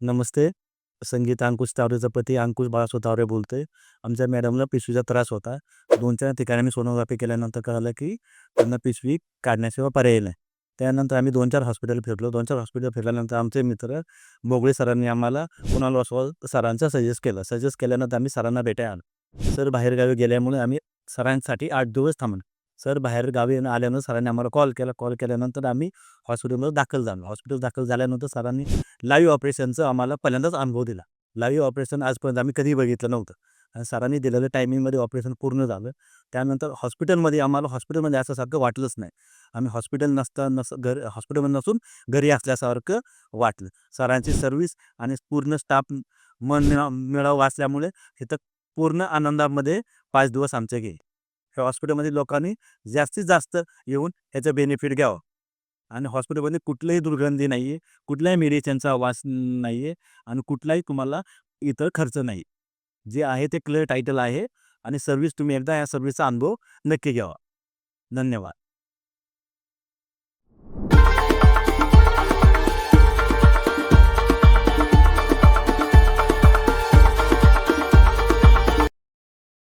नमस्ते. संगीता अंकुश तावरेचा पती अंकुश बाळासाहेब तावरे बोलतोय. आमच्या मॅडमला पिशवीचा त्रास होता. 2-4 ठिकाणी आम्ही सोनोग्राफी केल्यानंतर कळालं, की त्यांना पिशवी काढण्याशिवाय पर्याय नाही. त्यानंतर आम्ही 2-4 हॉस्पिटल फिरलो. 2-4 हॉस्पिटल फिरल्यानंतर आमचे मित्र बोगळे सरांनी आम्हाला कुणाल ओसवाल सरांचा सजेस्ट केलं. सजेस्ट केल्यानंतर आम्ही सरांना भेटायला आलो. सर बाहेरगावी गेल्यामुळे आम्ही सरांसाठी 8 दिवस थांबलो. सर बाहेरगावी आल्यानं सरांनी आम्हाला कॉल केला. कॉल केल्यानंतर आम्ही हॉस्पिटलमध्ये दाखल झालो. हॉस्पिटल दाखल झाल्यानंतर सरांनी लाईव्ह ऑपरेशनचा आम्हाला पहिल्यांदाच अनुभव दिला. लाईव्ह ऑपरेशन आजपर्यंत आम्ही कधीही बघितलं नव्हतं आणि सरांनी दिलेल्या टायमिंगमध्ये ऑपरेशन पूर्ण झालं. त्यानंतर आम्हाला हॉस्पिटलमध्ये असल्यासारखं वाटलंच नाही. आम्ही हॉस्पिटलमध्ये नसून घरी असल्यासारखं वाटलं. सरांची सर्व्हिस आणि पूर्ण स्टाफ मिळावा असल्यामुळे इथं पूर्ण आनंदामध्ये 5 दिवस आमचे गेले. ह्या हॉस्पिटलमध्ये लोकांनी जास्तीत जास्त येऊन ह्याचं बेनिफिट घ्यावं. आणि हॉस्पिटलमध्ये कुठलीही दुर्गंधी नाही आहे, कुठल्याही मेडिसिनचा वास नाही आहे आणि कुठलाही तुम्हाला इतर खर्च नाही. जे आहे ते क्लिअर टायटल आहे आणि सर्व्हिस तुम्ही एकदा या सर्व्हिसचा अनुभव नक्की घ्यावा. धन्यवाद.